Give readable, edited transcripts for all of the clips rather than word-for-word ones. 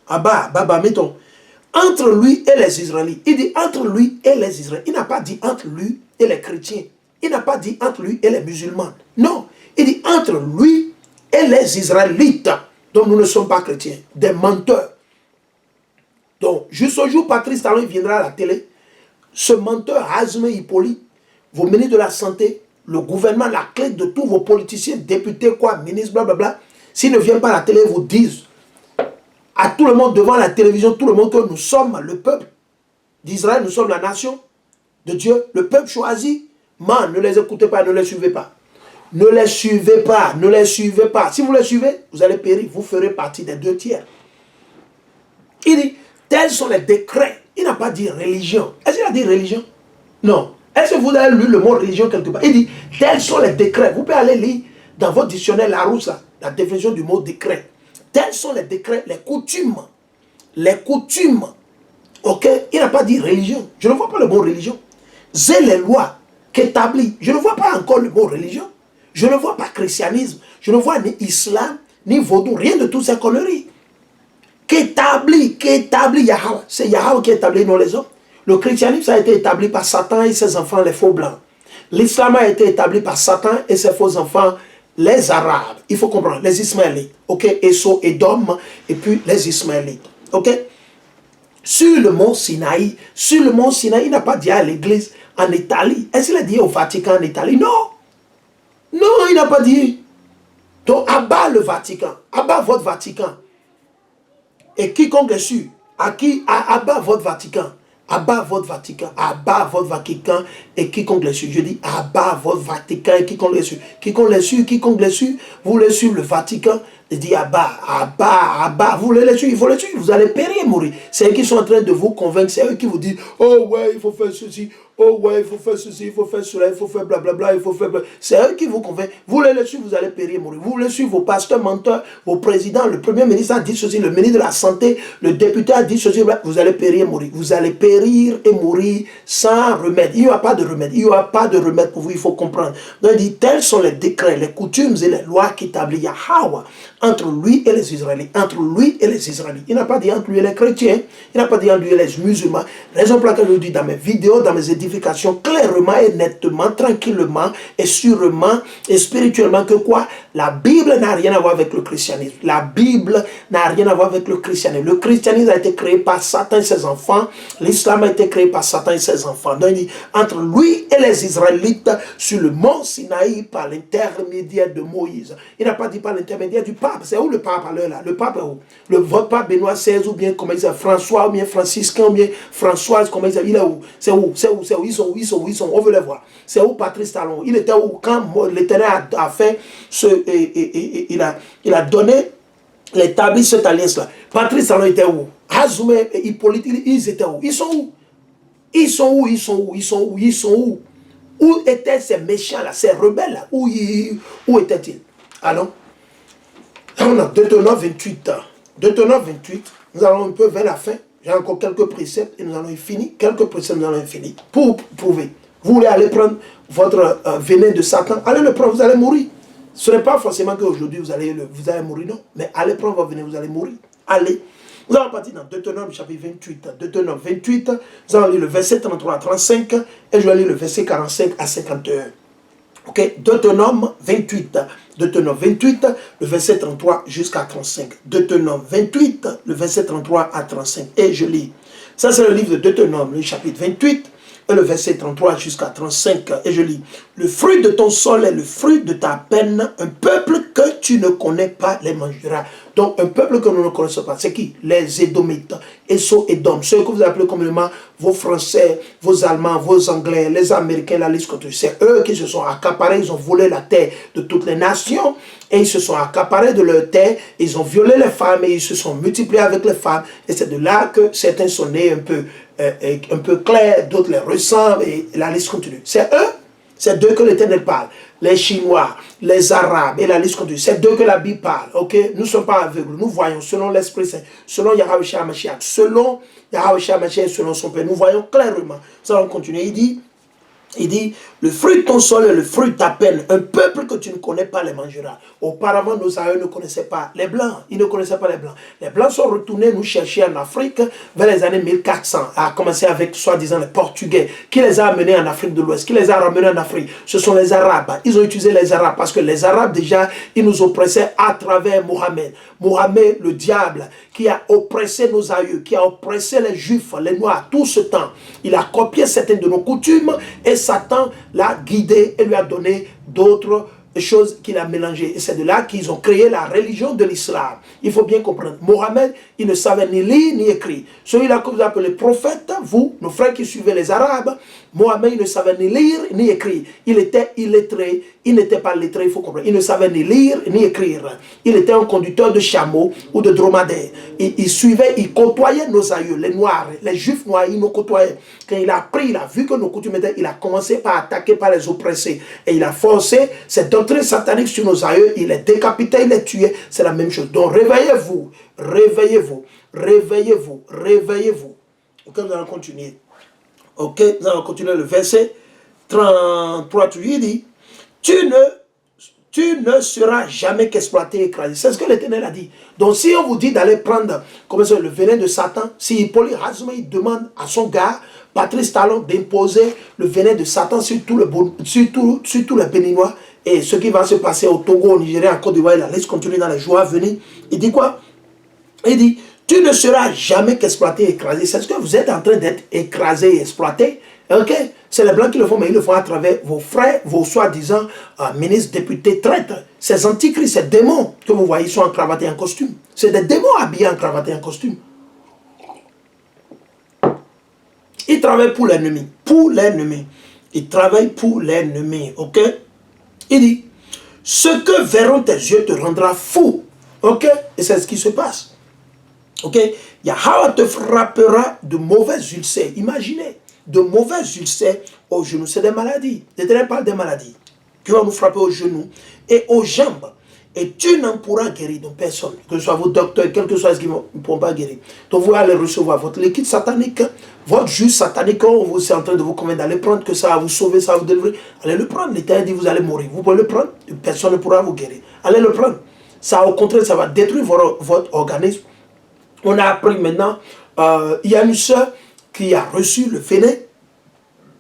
Baba, mettons. Entre lui et les Israélites. Il dit entre lui et les Israélites. Il n'a pas dit entre lui et les chrétiens. Il n'a pas dit entre lui et les musulmans. Non. Il dit entre lui et les Israélites. Donc nous ne sommes pas chrétiens. Des menteurs. Donc, jusqu'au jour Patrice Talon viendra à la télé, ce menteur Azme Hippolyte, vos ministres de la Santé, le gouvernement, la clé de tous vos politiciens, députés, quoi, ministres, blablabla, s'ils ne viennent pas à la télé, vous disent à tout le monde devant la télévision, tout le monde que nous sommes le peuple d'Israël, nous sommes la nation de Dieu, le peuple choisi. Man, ne les écoutez pas, ne les suivez pas. Ne les suivez pas, ne les suivez pas. Si vous les suivez, vous allez périr, vous ferez partie des 2 tiers. Il dit, tels sont les décrets. Il n'a pas dit religion. Est-ce qu'il a dit religion? Non. Est-ce que vous avez lu le mot religion quelque part? Il dit, tels sont les décrets. Vous pouvez aller lire dans votre dictionnaire Larousse, la définition du mot décret. Tels sont les décrets, les coutumes. Les coutumes. Ok? Il n'a pas dit religion. Je ne vois pas le mot religion. C'est les lois qu'établit. Je ne vois pas encore le mot religion. Je ne vois pas christianisme. Je ne vois ni islam, ni vaudou. Rien de toutes ces conneries. Qu'établit Yahweh. C'est Yahweh qui établit, non les hommes. Le christianisme, ça a été établi par Satan et ses enfants, les faux blancs. L'islam a été établi par Satan et ses faux enfants, les Arabes. Il faut comprendre, les Ismaélites. Ok, Esso, Edom, et puis les Ismaélites. Ok. Sur le mont Sinaï, il n'a pas dit à l'église en Italie. Est-ce qu'il a dit au Vatican en Italie? Non. Non, il n'a pas dit. Donc, abat le Vatican. Abat votre Vatican. Et quiconque est sûr, abat votre Vatican. Abat votre Vatican. Abat votre Vatican. Et quiconque est sûr. Je dis abat votre Vatican et quiconque est sûr. Quiconque est sûr, vous voulez suivre le Vatican. Il dit abat. Vous voulez les suivre, il faut les suivre. Vous allez périr et mourir. C'est eux qui sont en train de vous convaincre. C'est eux qui vous disent, oh ouais, il faut faire ceci. Oh ouais, il faut faire ceci, il faut faire cela, il faut faire blablabla, il faut faire blablabla. C'est eux qui vous convainquent. Vous voulez les suivre, vous allez périr et mourir. Vous voulez suivre vos pasteurs menteurs, vos présidents, le premier ministre a dit ceci, le ministre de la Santé, le député a dit ceci, vous allez périr et mourir. Vous allez périr et mourir sans remède. Il n'y aura pas de remède. Il n'y aura pas de remède pour vous, il faut comprendre. Donc il dit, tels sont les décrets, les coutumes et les lois qu'établit Yahweh entre lui et les Israélites. Entre lui et les Israélites. Il n'a pas dit entre lui et les chrétiens. Il n'a pas dit entre lui et les musulmans. Raison pour laquelle je dis dans mes vidéos, dans mes édifications, clairement et nettement, tranquillement et sûrement et spirituellement que quoi? La Bible n'a rien à voir avec le christianisme. La Bible n'a rien à voir avec le christianisme. Le christianisme a été créé par Satan et ses enfants. L'islam a été créé par Satan et ses enfants. Donc il dit, entre lui et les Israélites sur le mont Sinaï par l'intermédiaire de Moïse. Il n'a pas dit par l'intermédiaire du pape. C'est où le pape à l'heure là? Le pape est où? Votre pape Benoît XVI ou bien comment il s'appelle? François ou bien franciscain ou bien Françoise, comment il s'appelle? Il est où? C'est où? Ils sont où? On veut les voir. C'est où Patrice Talon? Il était où quand l'Éternel a fait il a donné l'établi cette alliance-là. Patrice Talon était où? Azoumé et Hippolyte, ils étaient où? Ils sont où? Où étaient ces méchants-là, ces rebelles-là? Où étaient-ils? Allons. On a Deutéronome 28. Deutéronome 28, nous allons un peu vers la fin. J'ai encore quelques préceptes et nous allons y finir. Quelques préceptes, nous allons y finir. Pour prouver. Vous voulez aller prendre votre venin de Satan, allez le prendre, vous allez mourir. Ce n'est pas forcément qu'aujourd'hui vous allez mourir, non. Mais allez prendre votre venin, vous allez mourir. Allez. Nous allons partir dans Deutéronome chapitre 28. Deutéronome 28, nous allons lire le verset 33 à 35 et je vais lire le verset 45 à 51. Ok, Deutéronome 28. Deutéronome 28, le verset 33 jusqu'à 35. Deutéronome 28, le verset 33 à 35. Et je lis. Ça, c'est le livre de Deutéronome, le chapitre 28, et le verset 33 jusqu'à 35. Et je lis. Le fruit de ton sol est le fruit de ta peine. Un peuple que tu ne connais pas les mangera. Donc, un peuple que nous ne connaissons pas, c'est qui? Les Édomites, Esso, Edom, ceux que vous appelez communément vos Français, vos Allemands, vos Anglais, les Américains, la liste continue. C'est eux qui se sont accaparés, ils ont volé la terre de toutes les nations, et ils se sont accaparés de leur terre, ils ont violé les femmes, et ils se sont multipliés avec les femmes, et c'est de là que certains sont nés un peu clairs, d'autres les ressemblent, et la liste continue. C'est eux. C'est d'eux que l'Éternel parle. Les Chinois, les Arabes, et la liste continue. C'est d'eux que la Bible parle. Ok? Nous ne sommes pas aveugles. Nous voyons selon l'Esprit Saint, selon Yahweh HaMashiach, selon Yahweh HaMashiach, selon son Père. Nous voyons clairement. Nous allons continuer. Il dit, Il dit, le fruit de ton sol et le fruit de ta peine, un peuple que tu ne connais pas les mangera. Auparavant, nos aïeux ne connaissaient pas les Blancs. Ils ne connaissaient pas les Blancs. Les Blancs sont retournés nous chercher en Afrique vers les années 1400, à commencer avec, soi-disant, les Portugais, qui les a amenés en Afrique de l'Ouest, qui les a ramenés en Afrique. Ce sont les Arabes. Ils ont utilisé les Arabes parce que les Arabes, déjà, ils nous oppressaient à travers Mohammed. Mohammed, le diable, qui a oppressé nos aïeux, qui a oppressé les Juifs, les Noirs, tout ce temps. Il a copié certaines de nos coutumes et Satan l'a guidé et lui a donné d'autres choses qu'il a mélangées. Et c'est de là qu'ils ont créé la religion de l'islam. Il faut bien comprendre. Mohammed, il ne savait ni lire ni écrire. Celui-là que vous appelez prophète, vous, nos frères qui suivaient les Arabes, Mohammed, il ne savait ni lire ni écrire. Il était illettré. Il n'était pas lettré, il faut comprendre. Il ne savait ni lire ni écrire. Il était un conducteur de chameau ou de dromadaire. Il suivait, il côtoyait nos aïeux, les Noirs, les Juifs noirs, il nous côtoyait. Quand il a appris, il a vu que nos coutumes étaient, il a commencé par attaquer, par les oppresser. Et il a forcé cette doctrine satanique sur nos aïeux. Il les décapitait, il les tuait. C'est la même chose. Donc réveillez-vous, réveillez-vous, réveillez-vous, réveillez-vous. Ok, nous allons continuer. Ok, nous allons continuer le verset 33. Il dit, tu ne seras jamais qu'exploité, écrasé. C'est ce que l'Éternel a dit. Donc si on vous dit d'aller prendre comme ça, le venin de Satan, si Hippolyte Razuma il demande à son gars, Patrice Talon, d'imposer le venin de Satan sur tout les Béninois, et ce qui va se passer au Togo, au Nigeria, en Côte d'Ivoire, il laisse continuer dans les jours à venir. Il dit quoi? Il dit, tu ne seras jamais qu'exploité, écrasé. C'est ce que vous êtes en train d'être écrasé et exploité. Ok? C'est les Blancs qui le font, mais ils le font à travers vos frères, vos soi-disant ministres, députés, traîtres. Ces antichrists, ces démons que vous voyez, ils sont en cravate et en costume. C'est des démons habillés en cravate et en costume. Ils travaillent pour l'ennemi. Pour l'ennemi. Ils travaillent pour l'ennemi. Ok? Il dit, ce que verront tes yeux te rendra fou. Ok? Et c'est ce qui se passe. Ok? Yahweh te frappera de mauvais ulcères. Imaginez, de mauvais ulcères aux genoux. C'est des maladies. L'Éternel parle des maladies qui vont nous frapper aux genoux et aux jambes. Et tu n'en pourras guérir de personne. Que ce soit vos docteurs, quel que soit ce qui ne pourront pas guérir. Donc vous allez recevoir votre liquide satanique, votre jus satanique, vous êtes en train de vous convaincre d'aller prendre, que ça va vous sauver, ça va vous délivrer. Allez le prendre. L'Éternel dit vous allez mourir. Vous pouvez le prendre, personne ne pourra vous guérir. Allez le prendre. Ça, au contraire, ça va détruire votre organisme. On a appris maintenant, il y a une soeur qui a reçu le venin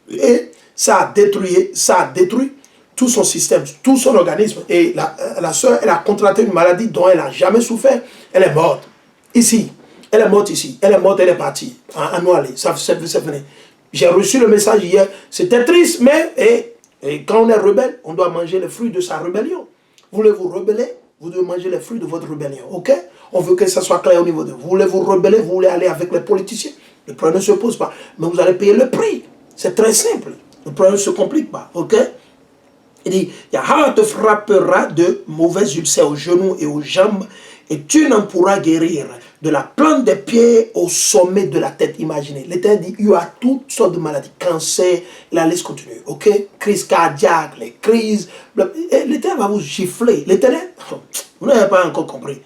et ça a détruit tout son système, tout son organisme. Et la soeur, elle a contracté une maladie dont elle n'a jamais souffert. Elle est morte ici. Elle est morte ici. Elle est morte, elle est partie. En Noalé. Ça venait. J'ai reçu le message hier. C'était triste, mais et quand on est rebelle, on doit manger les fruits de sa rébellion. Vous voulez vous rebeller? Vous devez manger les fruits de votre rébellion. Ok? On veut que ça soit clair au niveau de vous. Vous voulez vous rebeller, vous voulez aller avec les politiciens. Le problème ne se pose pas. Mais vous allez payer le prix. C'est très simple. Le problème ne se complique pas. Ok? Il dit, Yahweh te frappera de mauvais ulcères aux genoux et aux jambes, et tu n'en pourras guérir. De la plante des pieds au sommet de la tête. Imaginez. L'Éternel dit, il y a toutes sortes de maladies. Cancer, la liste continue. Ok? Crise cardiaque, les crises. L'Éternel va vous gifler. L'Éternel, vous n'avez pas encore compris.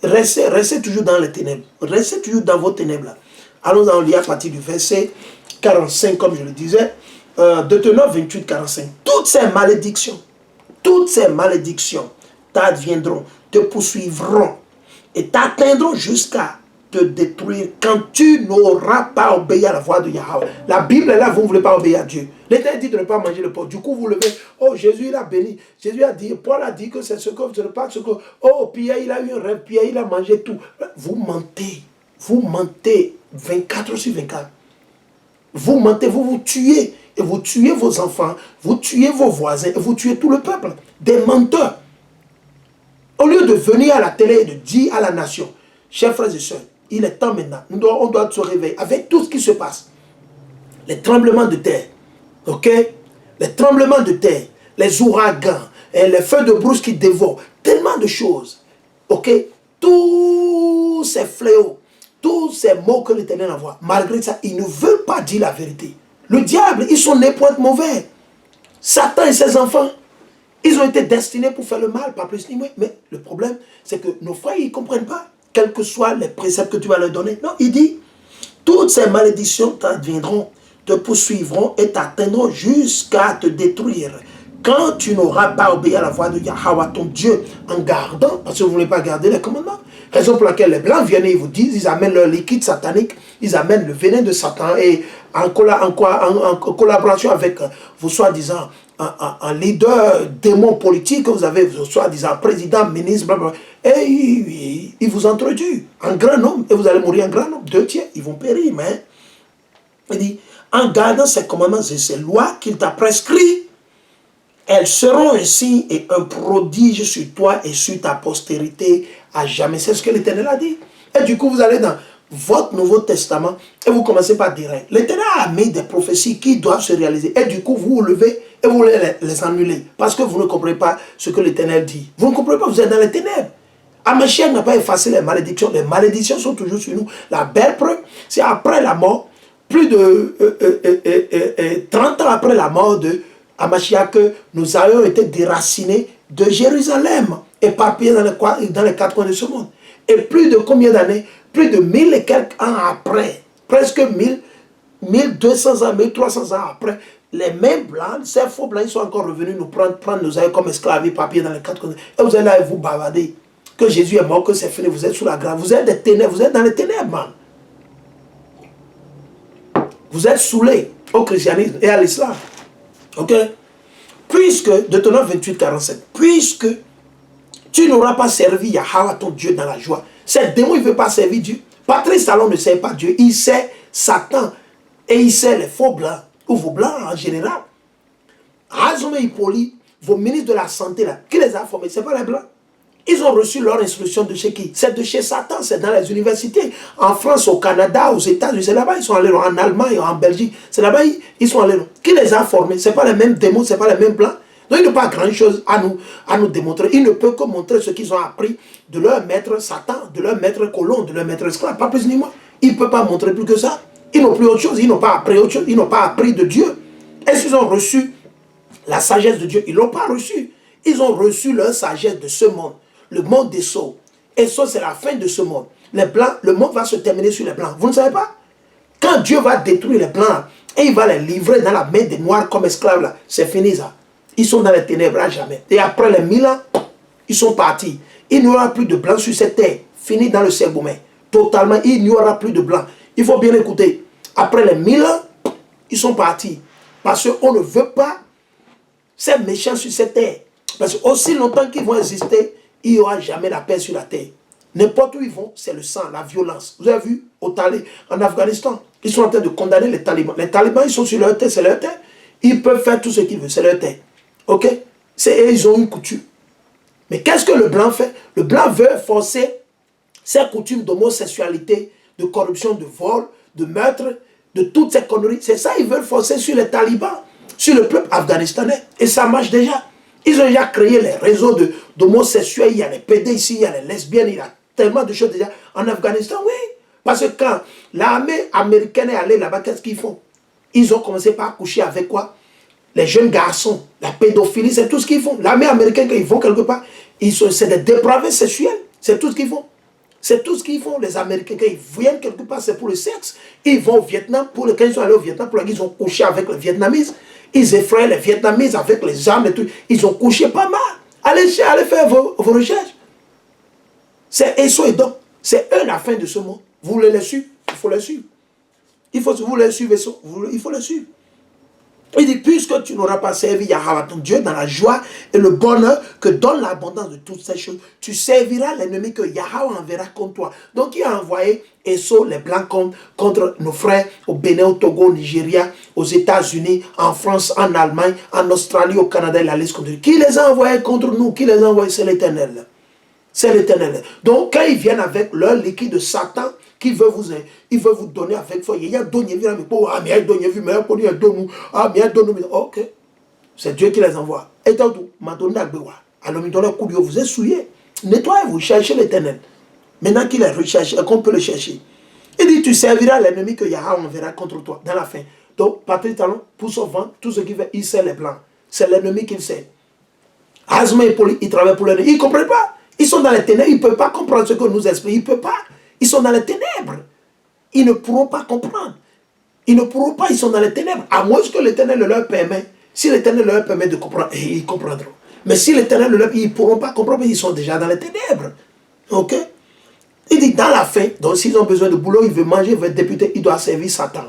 Restez toujours dans les ténèbres. Restez toujours dans vos ténèbres. Allons-en lire à partir du verset 45, comme je le disais. Deutéronome 28, 45. Toutes ces malédictions t'adviendront, te poursuivront et t'atteindront jusqu'à te détruire quand tu n'auras pas obéi à la voix de Yahweh. La Bible est là, vous ne voulez pas obéir à Dieu. L'Éternel dit de ne pas manger le porc. Du coup, vous levez, oh, Jésus, il a béni. Jésus a dit, Paul a dit que c'est ce que ce n'est pas ce que. Oh, Pierre, il a eu un rêve, Pierre, il a mangé tout. Vous mentez. Vous mentez 24 sur 24. Vous mentez, vous vous tuez. Et vous tuez vos enfants, vous tuez vos voisins, et vous tuez tout le peuple. Des menteurs. Au lieu de venir à la télé et de dire à la nation, chers frères et sœurs, il est temps maintenant, on doit se réveiller avec tout ce qui se passe. Les tremblements de terre, ok? Les tremblements de terre, les ouragans, et les feux de brousse qui dévorent, tellement de choses, ok? Tous ces fléaux, tous ces mots que l'Éternel envoie, malgré ça, il ne veut pas dire la vérité. Le diable, ils sont nés pour être mauvais. Satan et ses enfants, ils ont été destinés pour faire le mal, pas plus ni moins. Mais le problème, c'est que nos frères, ils ne comprennent pas. Quels que soient les préceptes que tu vas leur donner. Non, il dit, toutes ces malédictions t'adviendront te poursuivront et t'atteindront jusqu'à te détruire. Quand tu n'auras pas obéi à la voix de Yahweh ton Dieu en gardant, parce que vous ne voulez pas garder les commandements. Raison pour laquelle les Blancs viennent et ils vous disent, ils amènent leur liquide satanique, ils amènent le venin de Satan et en collaboration avec vos soi-disant un leader démon politique, vous avez soi-disant président, ministre, blablabla, et ils vous introduisent en grand nombre et vous allez mourir en grand nombre. 2 tiers, ils vont périr, mais il dit, en gardant ces commandements et ces lois qu'il t'a prescrits, elles seront un signe et un prodige sur toi et sur ta postérité à jamais. C'est ce que l'Éternel a dit. Et du coup, vous allez dans votre Nouveau Testament et vous commencez par dire, l'Éternel a mis des prophéties qui doivent se réaliser. Et du coup, vous vous levez et vous les annulez. Parce que vous ne comprenez pas ce que l'Éternel dit. Vous ne comprenez pas, vous êtes dans les ténèbres. Hamashiach n'a pas effacé les malédictions. Les malédictions sont toujours sur nous. La belle preuve, c'est après la mort, plus de 30 ans après la mort de Hamashiach, que nous avons été déracinés de Jérusalem, éparpillés dans les 4 coins de ce monde. Et plus de combien d'années? Plus de 1000 et quelques ans après, presque 1200 ans, 1300 ans après, les mêmes blancs, ces faux blancs, ils sont encore revenus nous prendre nos aïeux comme esclaves, éparpillés dans les 4 coins. Et vous êtes là et vous bavardez que Jésus est mort, que c'est fini, vous êtes sous la grâce, vous êtes des ténèbres, vous êtes dans les ténèbres, man. Vous êtes saoulés au christianisme et à l'islam. Ok? Puisque, Deutéronome 28, 47, puisque tu n'auras pas servi Yahweh ton Dieu dans la joie. Cet démon, il ne veut pas servir Dieu. Patrice Talon ne sait pas Dieu. Il sait Satan. Et il sait les faux blancs. Ou vos blancs en général. Azome Hippolyte, vos ministres de la santé, là, qui les a formés? Ce n'est pas les blancs. Ils ont reçu leur instruction de chez qui? C'est de chez Satan, c'est dans les universités. En France, au Canada, aux États-Unis, c'est là-bas, ils sont allés, en Allemagne, en Belgique, c'est là-bas, ils sont allés. Qui les a formés? Ce n'est pas les mêmes démons, ce n'est pas les mêmes blancs. Donc, il n'a pas grand-chose à nous démontrer. Il ne peut que montrer ce qu'ils ont appris de leur maître Satan, de leur maître colon, de leur maître esclave, pas plus ni moins. Il ne peut pas montrer plus que ça. Ils n'ont plus autre chose, ils n'ont pas appris autre chose, ils n'ont pas appris de Dieu. Est-ce qu'ils ont reçu la sagesse de Dieu? Ils ne l'ont pas reçu. Ils ont reçu leur sagesse de ce monde. Le monde des sots. Et ça, c'est la fin de ce monde. Les blancs, le monde va se terminer sur les blancs. Vous ne savez pas? Quand Dieu va détruire les blancs et il va les livrer dans la main des noirs comme esclaves, là, c'est fini ça. Ils sont dans les ténèbres à jamais. Et après les 1000 ans, ils sont partis. Il n'y aura plus de blancs sur cette terre. Fini dans le Sergoumé. Totalement, il n'y aura plus de blancs. Il faut bien écouter. Après les 1000 ans, ils sont partis. Parce qu'on ne veut pas ces méchants sur cette terre. Parce que aussi longtemps qu'ils vont exister, il n'y aura jamais la paix sur la terre. N'importe où ils vont, c'est le sang, la violence. Vous avez vu en Afghanistan, ils sont en train de condamner les talibans. Les talibans, ils sont sur leur terre, c'est leur terre. Ils peuvent faire tout ce qu'ils veulent, c'est leur terre. Ok? Ils ont une coutume. Mais qu'est-ce que le blanc fait? Le blanc veut forcer ces coutumes d'homosexualité, de corruption, de vol, de meurtre, de toutes ces conneries. C'est ça qu'ils veulent forcer sur les talibans, sur le peuple afghanistanais. Et ça marche déjà. Ils ont déjà créé les réseaux d'homosexuels, il y a les PD ici, il y a les lesbiennes, il y a tellement de choses déjà. En Afghanistan, oui. Parce que quand l'armée américaine est allée là-bas, qu'est-ce qu'ils font? Ils ont commencé par coucher avec quoi? Les jeunes garçons, la pédophilie, c'est tout ce qu'ils font. L'armée américaine, quand ils vont quelque part, c'est des dépravés sexuels. C'est tout ce qu'ils font. C'est tout ce qu'ils font, les Américains. Quand ils viennent quelque part, c'est pour le sexe. Ils vont au Vietnam, quand ils sont allés au Vietnam, ils ont couché avec les Vietnamites. Ils effraient les Vietnamites avec les armes et tout. Ils ont couché pas mal. Allez faire vos recherches. C'est Esau et Dom. C'est eux la fin de ce monde. Vous voulez les suivre? Il faut les suivre. Vous voulez suivre Esau? Il faut les suivre. Il dit, puisque tu n'auras pas servi Yahweh ton Dieu dans la joie et le bonheur que donne l'abondance de toutes ces choses, tu serviras l'ennemi que Yahweh enverra contre toi. Donc il a envoyé Esau, les blancs, contre nos frères au Bénin, au Togo, au Nigeria, aux États-Unis, en France, en Allemagne, en Australie, au Canada, et la liste continue. Qui les a envoyés contre nous? Qui les a envoyés? C'est l'Éternel. C'est l'Éternel. Donc quand ils viennent avec leur liquide de Satan, il veut vous donner avec foi. Il y a donné vu, mais il donné vu, mais il donné, mais donné. Ok, c'est Dieu qui les envoie. Et tant tout, maintenant alors vous êtes souillés. Nettoyez-vous, cherchez l'Éternel. Maintenant qu'il est recherché, qu'on peut le chercher. Il dit, tu serviras l'ennemi que Yahweh enverra contre toi dans la fin. Donc, Patrick Talon, pour son ventre, tout ce qu'il fait, il sert les blancs. C'est l'ennemi qu'il sert. Azma et Poli, ils travaillent pour l'ennemi. Ils ne comprennent pas. Ils sont dans les ténèbres, ils ne peuvent pas comprendre ce que nous expliquons. Ils ne peuvent pas. Ils sont dans les ténèbres. Ils ne pourront pas comprendre. Ils ne pourront pas, ils sont dans les ténèbres. À moins que l'Éternel leur permet. Si l'Éternel leur permet de comprendre, ils comprendront. Mais si l'Éternel leur permet, ils ne pourront pas comprendre, ils sont déjà dans les ténèbres. Ok? Il dit dans la fin, donc s'ils ont besoin de boulot, ils veulent manger, ils veulent être député, ils doivent servir Satan.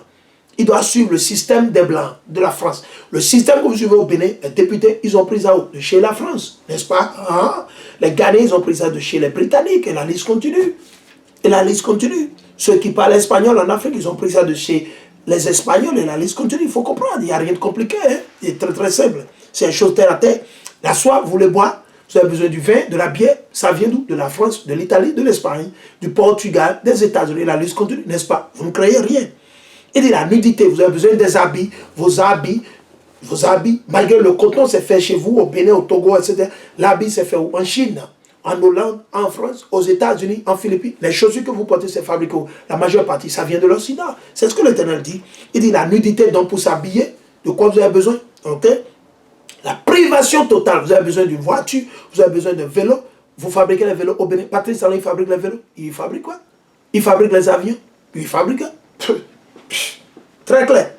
Ils doivent suivre le système des Blancs de la France. Le système que vous suivez au Bénin, les députés, ils ont pris ça de chez la France, n'est-ce pas? Hein? Les Ghanais, ils ont pris ça de chez les Britanniques, et la liste continue. Et la liste continue. Ceux qui parlent espagnol en Afrique, ils ont pris ça de chez les Espagnols, et la liste continue. Il faut comprendre, il n'y a rien de compliqué. Hein? C'est très très simple. C'est une chose terre à terre. La soif, vous voulez boire, vous avez besoin du vin, de la bière. Ça vient d'où? De la France, de l'Italie, de l'Espagne, du Portugal, des États-Unis. La liste continue, n'est-ce pas? Vous ne créez rien. Il dit la nudité, vous avez besoin des habits, vos habits, malgré le coton, c'est fait chez vous, au Bénin, au Togo, etc. L'habit, c'est fait en Chine, en Hollande, en France, aux États-Unis, en Philippines. Les chaussures que vous portez, c'est fabriqué. La majeure partie, ça vient de l'Occident. C'est ce que l'Éternel dit. Il dit la nudité, donc pour s'habiller, de quoi vous avez besoin? Ok? La privation totale, vous avez besoin d'une voiture, vous avez besoin d'un vélo. Vous fabriquez les vélos au Bénin. Patrice Talon, il fabrique les vélos. Il fabrique quoi? Il fabrique les avions. Il fabrique. Très clair.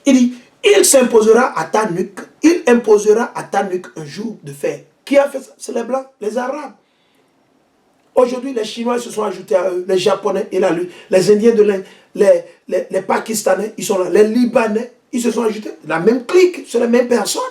Il dit, il s'imposera à ta nuque, il imposera à ta nuque un joug de fer. Qui a fait ça? C'est les Blancs, les Arabes. Aujourd'hui, les Chinois se sont ajoutés à eux, les Japonais et les Indiens de l'Inde, les Pakistanais, ils sont là, les Libanais, ils se sont ajoutés. La même clique, c'est les mêmes personnes.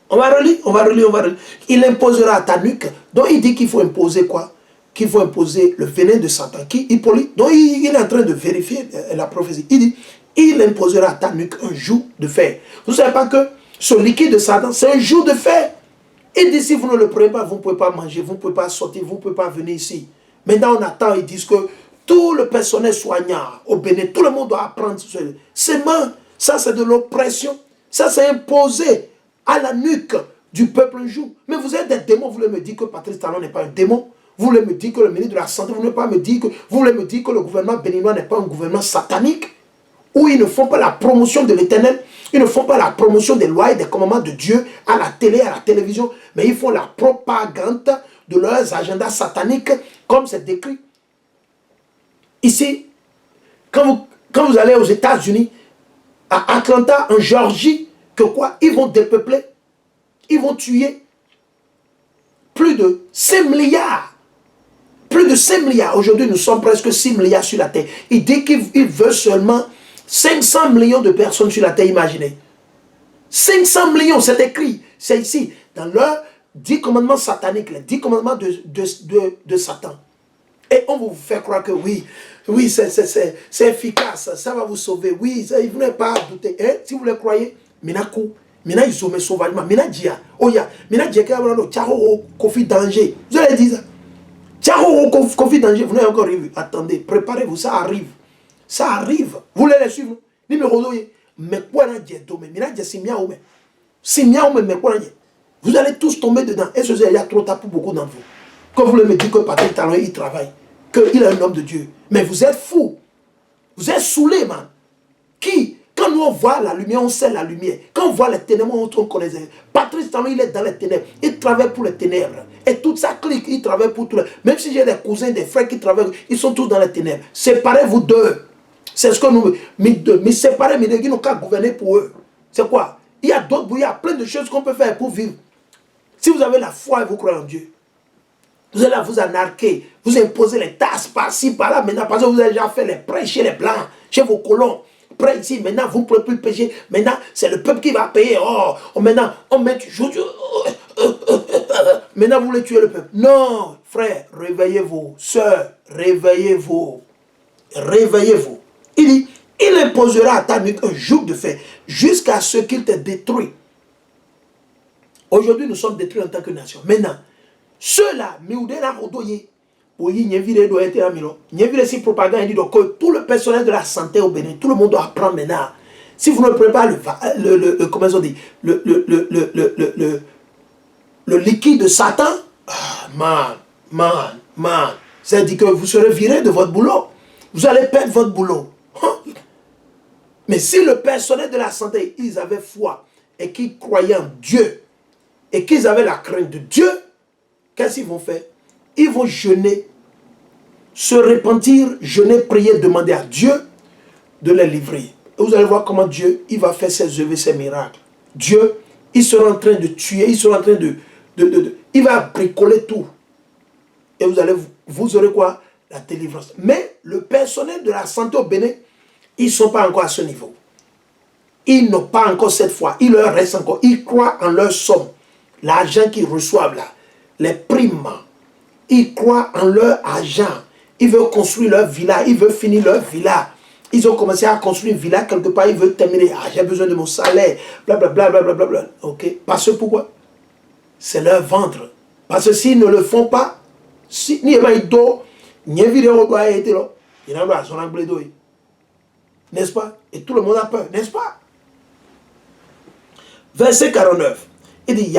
On va relire, on va relire, on va relire. Il imposera à ta nuque. Donc il dit qu'il faut imposer quoi? Qu'il faut imposer le venin de Satan. Donc il est en train de vérifier la prophétie. Il dit, il imposera à ta nuque un joug de fer. Vous ne savez pas que ce liquide de Satan, c'est un joug de fer. Il dit, si vous ne le prenez pas, vous ne pouvez pas manger, vous ne pouvez pas sortir, vous ne pouvez pas venir ici. Maintenant, on attend, ils disent que tout le personnel soignant au Bénin, tout le monde doit apprendre. C'est main, ça c'est de l'oppression. Ça c'est imposé à la nuque du peuple un jour. Mais vous êtes des démons, vous voulez me dire que Patrice Talon n'est pas un démon? Vous voulez me dire que le ministre de la Santé, vous voulez me dire que le gouvernement béninois n'est pas un gouvernement satanique? Où ils ne font pas la promotion de l'Éternel, ils ne font pas la promotion des lois et des commandements de Dieu à la télé, à la télévision, mais ils font la propagande de leurs agendas sataniques, comme c'est décrit. Ici, quand vous allez aux États-Unis, à Atlanta, en Géorgie, que quoi? Ils vont dépeupler, ils vont tuer plus de 5 milliards. Plus de 5 milliards. Aujourd'hui, nous sommes presque 6 milliards sur la terre. Il dit qu'il veut seulement 500 millions de personnes sur la terre, imaginez. 500 millions, c'est écrit. C'est ici, dans leurs 10 commandements sataniques, les 10 commandements de Satan. Et on vous fait croire que oui, c'est efficace, ça va vous sauver. Oui, vous n'avez pas à douter. Hein? Si vous le croyez, Minakou, Mina Isome sauvagement, Mina Dia, Oya, Mina Dia, Tchao, Kofi danger. Vous allez dire ça. Tchao, Kofi danger, vous n'avez encore vu. Attendez, préparez-vous, ça arrive. Ça arrive. Vous voulez les suivre? Numéro 2, mais quoi n'a dit tomber? Mina Dia, c'est miaou, mais quoi n'a dit? Vous allez tous tomber dedans. Et ce il y a trop tard pour beaucoup d'entre vous. Quand vous voulez me dire que Patrick Talon, il travaille, qu'il est un homme de Dieu. Mais vous êtes fous. Vous êtes saoulés, man. Quand nous on voit la lumière, on sait la lumière. Quand on voit les ténèbres, on connaît. Patrice Talon, il est dans les ténèbres. Il travaille pour les ténèbres. Et toute sa clique, il travaille pour tout le... Même si j'ai des cousins, des frères qui travaillent, ils sont tous dans les ténèbres. Séparez-vous d'eux. C'est ce que nous... Mais séparez, mais ils n'ont qu'à gouverner pour eux. C'est quoi? Il y a d'autres, il y a plein de choses qu'on peut faire pour vivre. Si vous avez la foi et vous croyez en Dieu, vous allez vous anarquer, vous imposez les tasses par-ci, par-là. Maintenant, parce que vous avez déjà fait les prêts chez les Blancs, chez vos colons. Prêts ici, maintenant, vous ne pouvez plus pécher. Maintenant, c'est le peuple qui va payer. Maintenant, on met toujours... Maintenant, vous voulez tuer le peuple. Non, frère, réveillez-vous. Sœur, réveillez-vous. Réveillez-vous. Il dit, il imposera à ta nuque un joug de fer jusqu'à ce qu'il te détruise. Aujourd'hui, nous sommes détruits en tant que nation. Maintenant, ceux-là, si propagande dit que tout le personnel de la santé au Bénin, tout le monde doit apprendre maintenant. Si vous ne prenez pas comment on dit, le liquide de Satan, man, ça dit que vous serez viré de votre boulot. Vous allez perdre votre boulot. Mais si le personnel de la santé, ils avaient foi et qu'ils croyaient en Dieu et qu'ils avaient la crainte de Dieu, qu'est-ce qu'ils vont faire? Ils vont jeûner, se repentir, jeûner, prier, demander à Dieu de les livrer. Et vous allez voir comment Dieu, il va faire ses œuvres, ses miracles. Dieu, il sera en train de tuer, il sera en train il va bricoler tout. Et vous aurez quoi? La délivrance. Mais le personnel de la santé au Bénin, ils ne sont pas encore à ce niveau. Ils n'ont pas encore cette foi. Il leur reste encore. Ils croient en leur somme. L'argent qu'ils reçoivent là. Les primes. Ils croient en leur argent. Ils veulent construire leur villa. Ils veulent finir leur villa. Ils ont commencé à construire une villa quelque part. Ils veulent terminer. Ah, j'ai besoin de mon salaire. Blablabla. Bla. Ok. Parce que pourquoi? C'est leur ventre. Parce que s'ils ne le font pas, si ni ils doivent, ni vidéo doit être là. Il y en a son anglais d'eau. N'est-ce pas? Et tout le monde a peur. N'est-ce pas? Verset 49. Il dit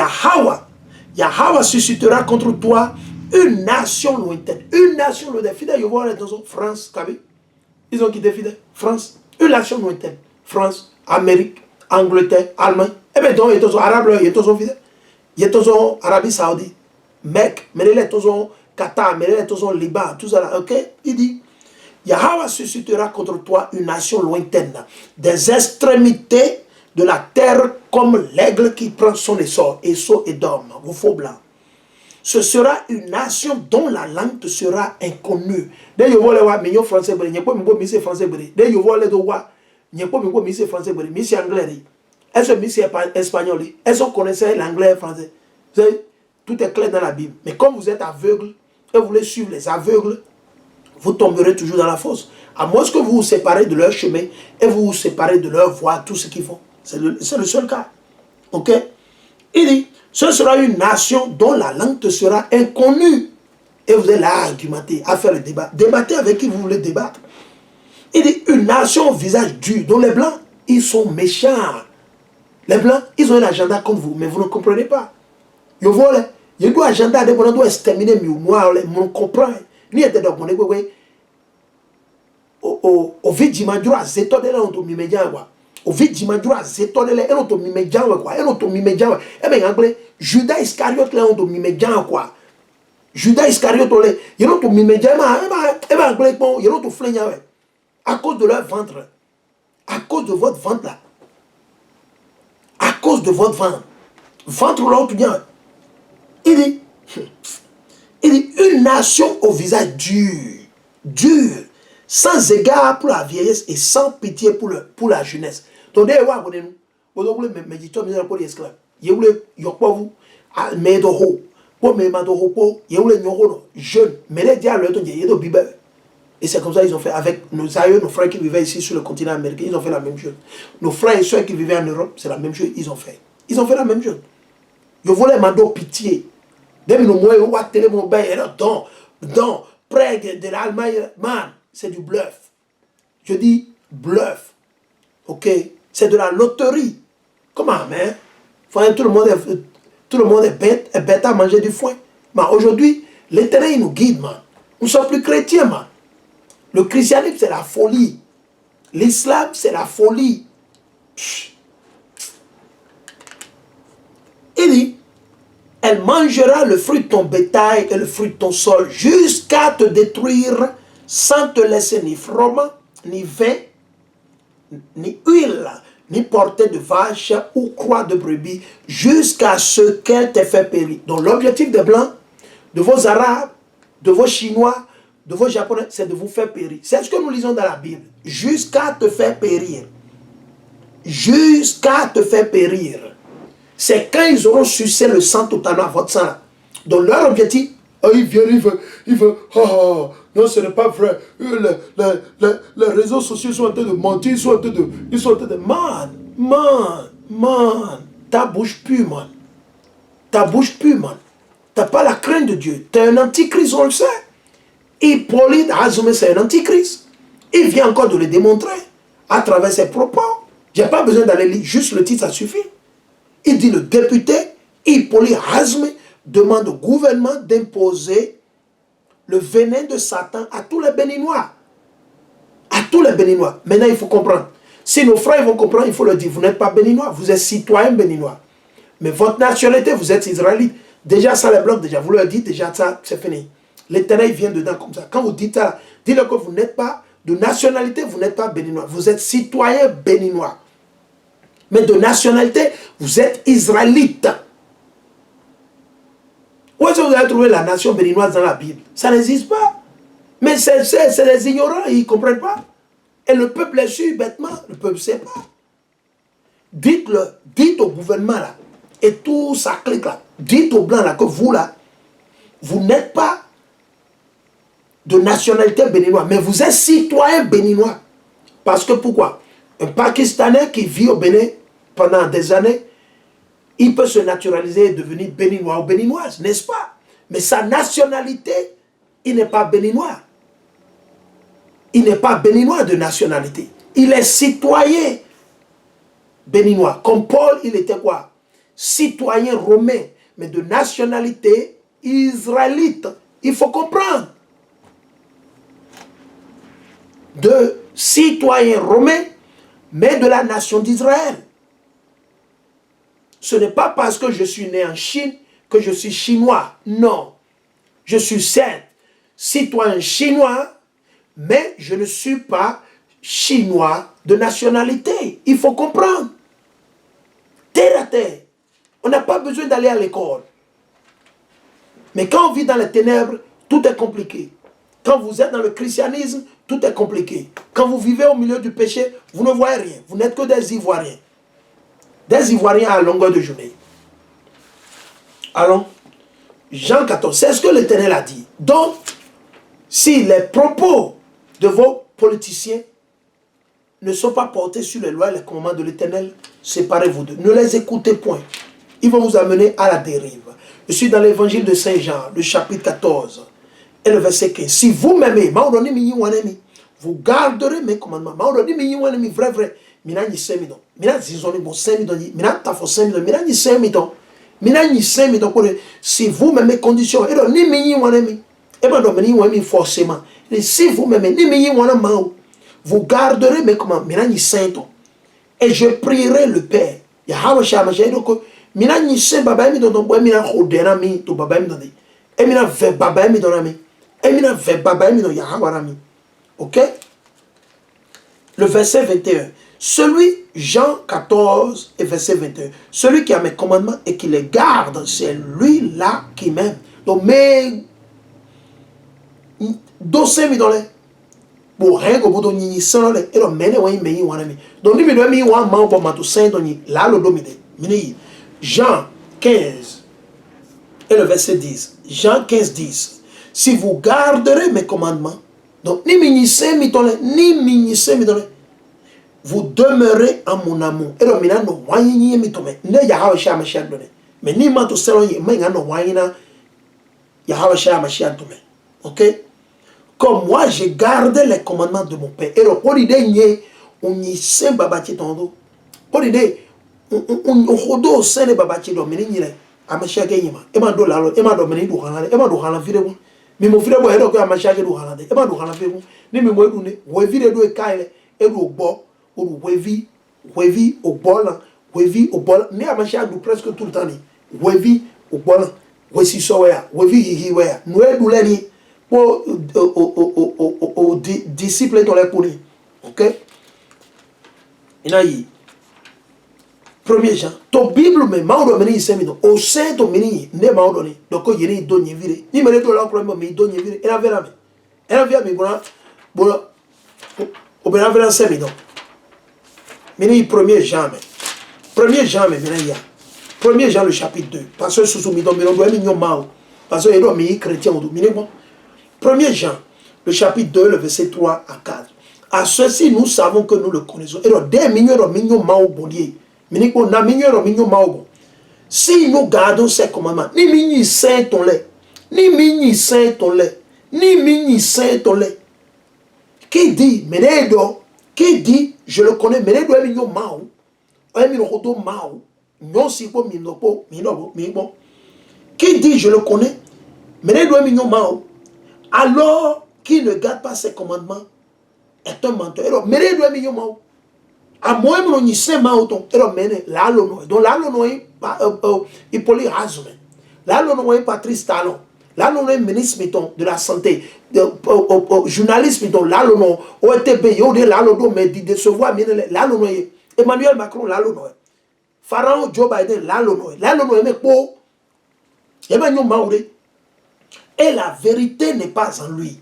Yahweh suscitera contre toi une nation lointaine. Une nation lointaine. Fidèle, je vois les deux France, Kabi. Ils ont quitté Fidèle. France. Une nation lointaine. France, Amérique, Angleterre, Allemagne. Eh bien, donc, ils sont arabes, ils sont fidèles. Ils sont Arabie Saoudite, Mecque, mais ils sont Qatar, mais ils sont Liban, tout ça là. Ok? Il dit Yahweh suscitera contre toi une nation lointaine, des extrémités de la terre comme l'aigle qui prend son essor et dorme, vos faux blancs. Ce sera une nation dont la langue te sera inconnue. Dès que vous voyez les français, vous ne pouvez pas français. Dès que vous voyez les doigts, vous ne pouvez pas français, vous anglais. Est-ce que c'est espagnol? Est-ce qu'on connaissait l'anglais et le français? Vous savez, tout est clair dans la Bible. Mais comme vous êtes aveugle et vous voulez suivre les aveugles, vous tomberez toujours dans la fosse. À moins que vous vous séparez de leur chemin et vous vous séparez de leur voix, tout ce qu'ils font. C'est le seul cas. Ok? Il dit, ce sera une nation dont la langue te sera inconnue. Et vous allez là argumenter, à faire le débat. Débattez avec qui vous voulez débattre. Il dit, une nation au visage dur, dont les blancs, ils sont méchants. Les blancs, ils ont un agenda comme vous, mais vous ne comprenez pas. Ils voient, il y a un agenda, ils doivent exterminer les noirs, ils ne comprennent pas. Ni était donc, au vidimandura, c'est tout de là, on te met quoi. Au vidimandura, c'est tout de là, on te met quoi. On te met eh bien, anglais, Judas Iscariote, là, on te met quoi. Judas Iscariote, il on te met eh bien, anglais, il on te flingue à cause de leur ventre. À cause de votre ventre là. À cause de votre ventre. Ventre là, tout bien. Il dit, une nation au visage dur, sans égard pour la vieillesse et sans pitié pour la jeunesse. Donc, vous voulez méditer pour les esclaves. Vous voulez, vous, mais de haut, pour me mettre au haut, vous voulez, jeune, mais les dialogues, il y a des Bible. Et c'est comme ça qu'ils ont fait avec nos aïeux, nos frères qui vivaient ici sur le continent américain, ils ont fait la même chose. Nos frères et soeurs qui vivaient en Europe, c'est la même chose, ils ont fait. Ils ont fait la même chose. Ils voulaient m'en pitié. Dès que nous voyons télé mon bain, dans près de l'Allemagne, man, c'est du bluff. Je dis bluff. Ok? C'est de la loterie. Comment, man? Enfin, tout le monde est bête à manger du foin. Mais aujourd'hui, l'Éternel, il nous guide, man. Nous ne sommes plus chrétiens, man. Le christianisme, c'est la folie. L'islam, c'est la folie. Il dit, elle mangera le fruit de ton bétail et le fruit de ton sol jusqu'à te détruire sans te laisser ni froment, ni vin, ni huile, ni portée de vache ou croix de brebis, jusqu'à ce qu'elle t'ait fait périr. Donc l'objectif des Blancs, de vos Arabes, de vos Chinois, de vos Japonais, c'est de vous faire périr. C'est ce que nous lisons dans la Bible. Jusqu'à te faire périr. Jusqu'à te faire périr. C'est quand ils auront sucé le sang totalement à votre sang. Donc leur objectif, ils viennent, ils veulent, oh, non, ce n'est pas vrai. Les réseaux sociaux sont en train de mentir, ils sont en train de, man, ta bouche pue, man. Ta bouche pue, man. T'as pas la crainte de Dieu. T'es un antichrist, on le sait. Hippolyte Azoumé, c'est un antichrist. Il vient encore de le démontrer à travers ses propos. J'ai pas besoin d'aller lire, juste le titre, ça suffit. Il dit le député Hippolyte Azoumé demande au gouvernement d'imposer le venin de Satan à tous les Béninois. À tous les Béninois. Maintenant, il faut comprendre. Si nos frères vont comprendre, il faut leur dire, vous n'êtes pas Béninois, vous êtes citoyen Béninois. Mais votre nationalité, vous êtes Israélite. Déjà, ça les bloque, déjà. Vous leur dites, déjà, ça, c'est fini. L'Éternel vient dedans comme ça. Quand vous dites ça, dites-leur que vous n'êtes pas De nationalité, vous n'êtes pas béninois. Vous êtes citoyen béninois. Mais de nationalité, vous êtes israélite. Où est-ce que vous avez trouvé la nation béninoise dans la Bible? Ça n'existe pas. Mais c'est les ignorants, ils ne comprennent pas. Et le peuple est su bêtement. Le peuple ne sait pas. Dites-le, dites au gouvernement là, et tout ça clique là. Dites aux blancs là que vous là, vous n'êtes pas de nationalité béninoise, mais vous êtes citoyen béninois. Parce que pourquoi? Un Pakistanais qui vit au Bénin pendant des années, il peut se naturaliser et devenir béninois ou béninoise, n'est-ce pas? Mais sa nationalité, il n'est pas béninois. Il n'est pas béninois de nationalité. Il est citoyen béninois. Comme Paul, il était quoi? Citoyen romain, mais de nationalité israélite. Il faut comprendre. De citoyen romain, mais de la nation d'Israël. Ce n'est pas parce que je suis né en Chine que je suis chinois. Non. Je suis certes citoyen chinois, mais je ne suis pas chinois de nationalité. Il faut comprendre. Terre à terre. On n'a pas besoin d'aller à l'école. Mais quand on vit dans les ténèbres, tout est compliqué. Quand vous êtes dans le christianisme, tout est compliqué. Quand vous vivez au milieu du péché, vous ne voyez rien. Vous n'êtes que des Ivoiriens. Des Ivoiriens à longueur de journée. Allons. Jean 14, c'est ce que l'Éternel a dit. Donc, si les propos de vos politiciens ne sont pas portés sur les lois et les commandements de l'Éternel, séparez-vous d'eux. Ne les écoutez point. Ils vont vous amener à la dérive. Je suis dans l'évangile de Saint Jean, le chapitre 14, et le verset 15. Si vous m'aimez, vous garderez mes commandements. Vrai, vrai. Si vous m'aimez, condition. Forcément. Et si vous m'aimez, vous garderez mes commandements. Et je prierai le Père. Ok? Le verset 21. Celui, Jean 14 et verset 21. Celui qui a mes commandements et qui les garde, c'est lui-là qui m'aime. Donc, mais dossier mi dans les pour rien que vous donniez sans les et le mène ouais mais y wana mi donc ni mi doit mi wan man pour matu saint doni là le dominer mini Jean 15 et le verset 10. Jean 15 10. Si vous garderez mes commandements, donc ni mi saint mi dans les ni mi saint mi dans les vous demeurez en mon amour et le mina no wani mi to me ne ya hawa sha ma sha donné mais ni matu saint yi mais ngano wani na ya hawa sha ma sha to me. OK? Comme moi, j'ai gardé les commandements de mon Père. Et pour l'idée, on y sait babati tondo. Pour l'idée, on rodo sait les babati do meni ni a machia gayima. E ma do lalo, e ma do meni do halade, e ma do hala vire bon. Mi mo vire bo e do ko a machia do halade, e ma do hala vire bon. Ni mi mo edu ne, we vire do e kaile, e do bo, o do wevi o bola, wevi o bola. Ni a machia do presque tout le temps ni. Wevi o bola, we si so ya, wevi hi ya. No e do le ni aux disciples dans les polis. Ok? Il a dit 1er Jean. Ton Bible, mais Mauro Meni Semido. Au sein de Meni, ne Mauro ni. Donc, il y a deux niveaux. Ni me do la problème, mais deux niveaux. Elle avait la main. Elle avait mis bon. Au Bénin, Semido. Meni 1er Jean. 1er Jean, mais Meni ya. 1er Jean, le chapitre 2. Parce que sous Midon, mais on doit mignon Mao. Parce que il doit mis chrétien au Meni bon. 1er Jean, le chapitre 2, le verset 3 à 4. À ceci, nous savons que nous le connaissons. Et donc, dès mignon mao bonier. Si nous gardons ces commandements, ni mini saint ton lait, ni mini saint ton lait, ni mini saint ton lait. Qui dit, qui dit, je le connais, menedo est mignon mao, un minoto mao, non si bon minopo, minobo. Qui dit, je le connais, menedo est mignon mao. Alors, qui ne garde pas ses commandements est un menteur. Alors, mene doit mignon mao. À moins que nous n'y sommes pas autant. Alors, mene, là, l'on donc là, l'on il peut les raser. Là, l'on Patrice Talon. là nous sommes ministre mettons de la santé, journaliste mettons là nous sommes OTB, yo de là nous sommes de se voir là nous sommes Emmanuel Macron là nous sommes Pharaon Joe Biden là nous sommes mais pour et la vérité n'est pas en lui.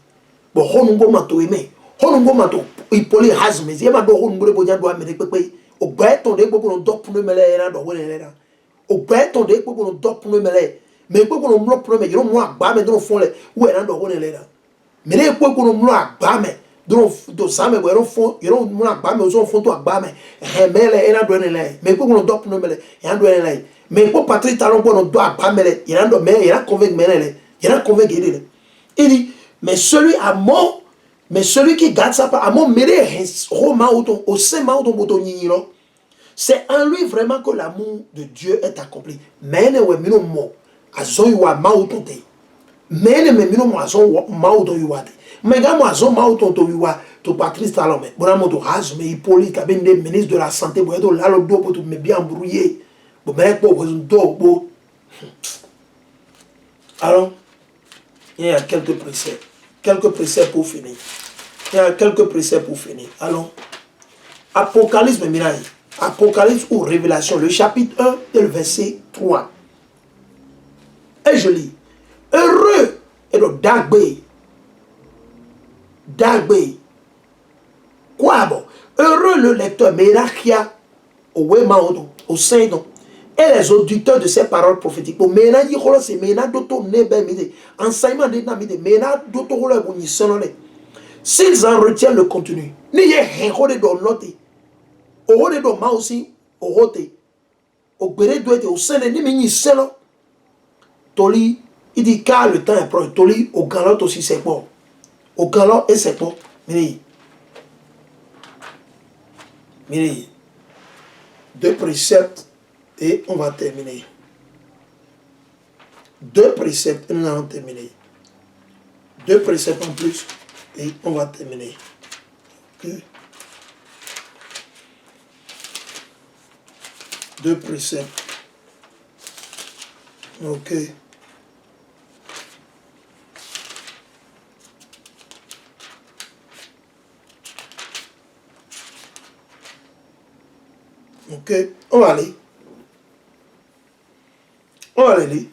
Bon, on go manto aimé. On go manto ipoli hazme. Yema do on ngure bojan do amere pepe. O beton de popo no dop no mele na do wele na. O beton de popo no dop no mele. Me popo no mlo pro me yo mo agba me do fon le. We na do wele na. Me le popo no mlo agba me. Do same we ro fon yo mo agba me o so fon to agba me. He mele na do ne le. Me popo no dop no mele. Ya do ne le. Me popo Patrick Talon no do agba mele. Ya do me ya convainc mele. Il y a convaincu. Il dit, mais celui à mort, mais celui qui garde sa part, à mort, c'est en lui vraiment que l'amour de Dieu est accompli. Mais ne we mino mo, azon yuwa mauton te. Mais ne me mino mo azon mauton yuwa te. Mais gamo azon mauton to yuwa to Patrice Talon me. Bona mo to Haz me Hippolyte abende ministre de la santé bo edo lalo do pour to me bien embrouillé. Bo me po bo do bo. Alors il y a quelques préceptes. Quelques préceptes pour finir. Il y a quelques préceptes pour finir. Allons. Apocalypse, Apocalypse ou Révélation, le chapitre 1 et le verset 3. Et je lis. Heureux est le Dagbe. Dagbe. Quoi bon? Heureux le lecteur, Mérachia, au Wemaodo, au Saint-Don. Et les auditeurs de ces paroles prophétiques. S'ils en retiennent le contenu, il dit car le temps est proche. Toli au galop aussi c'est bon. Au galop et c'est bon. Mirei. Deux préceptes. Et on va terminer. Deux préceptes et nous allons terminer. Deux préceptes en plus et on va terminer. Okay. Deux préceptes. Ok. Ok. On va aller. On va aller.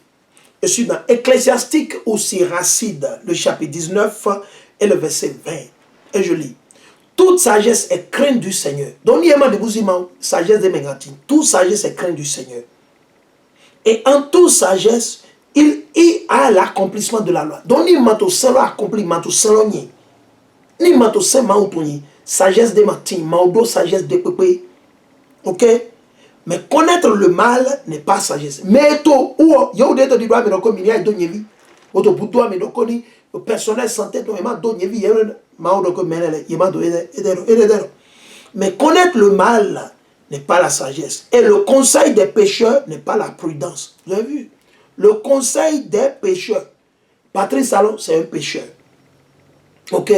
Je suis dans Ecclésiastique ou Siracide, le chapitre 19 et le verset 20. Et je lis. Toute sagesse est crainte du Seigneur. Donc, il y a des sagesse de Mégatine. Toute sagesse est crainte du Seigneur. Et en toute sagesse, il y a l'accomplissement de la loi. Donc, il m'a tout seul accompli, m'a tout seul ni. Ni m'a tout seul sagesse de Martin, m'a sagesse de Pépé. Ok? Mais connaître le mal n'est pas sagesse. Mais tout, ou il y a des gens qui doivent me recommencer à donner vie. Ou tu dois me recommencer le personnel santé, tu m'as donné vie. Mais connaître le mal n'est pas la sagesse. Et le conseil des pécheurs n'est pas la prudence. Vous avez vu? Le conseil des pécheurs. Patrice Talon, c'est un pécheur. Ok?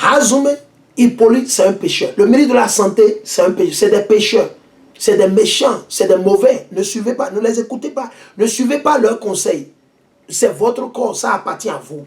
Hazoume, Hippolyte, c'est un pécheur. Le ministre de la Santé, c'est un pécheur. C'est des pécheurs. C'est des méchants, c'est des mauvais. Ne suivez pas, ne les écoutez pas. Ne suivez pas leurs conseils. C'est votre corps, ça appartient à vous.